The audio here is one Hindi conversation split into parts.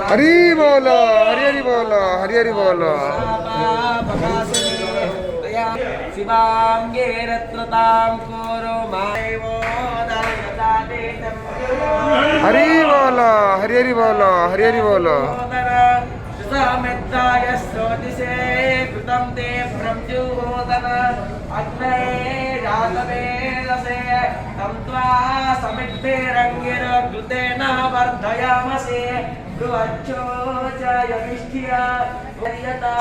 हरि बोलो हरि हरि बोलो हरि हरि बोलो शिवांगे रत्नतां कोरो मायवो हरि बोलो हरि हरि बोलो हरि हरि बोलो समेत्ताय स्रोतिसे कृतं ते ब्रह्मजुहोदन अग्नये जातवेदसे तं त्वा समिद्धेरङ्गिर कृतेन वर्धयामसे बृहच्छो च यमिष्ठिय यता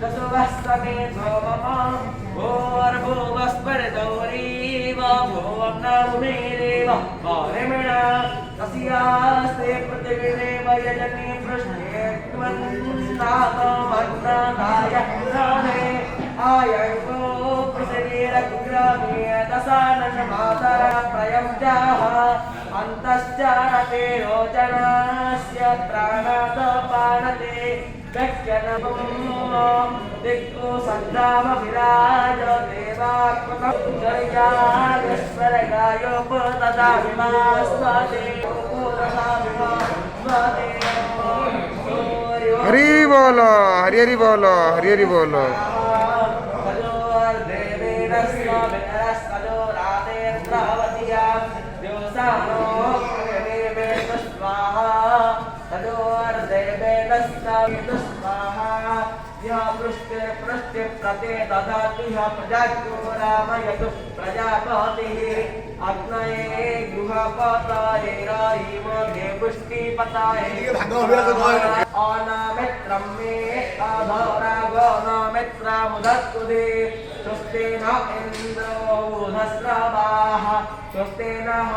दशवस्तमे सोमम भोर्भुवस्परितौरीव भुवं नमुमेरेव पारिमिणा तस्यास्ते पृथिवीरेव यजने पृष्ठे त्वन्नाथमन्नदाय राधे आयैवो पृथिवीरग्रामे दशानशमातर प्रयब्जाः अन्तश्चारते रोचनस्य प्राणादपानते व्यक्यनमो दिक्को सन्धाम विराज देवात्मकं जर्यागस्वरगायोपतदा विमास्वते हरि बोलो हरि हरि बोलो हरि हरि बोलो प्रते ददाति प्रजाको रामयतु प्रजापतिः अग्नये गुहपताये राहिमगे पुष्टिपताये अनामित्रं मे अधरागोनमित्रमुदत्कुदे स्वस्ति न इन्द्रो बुधस्रवाः स्वस्ति नः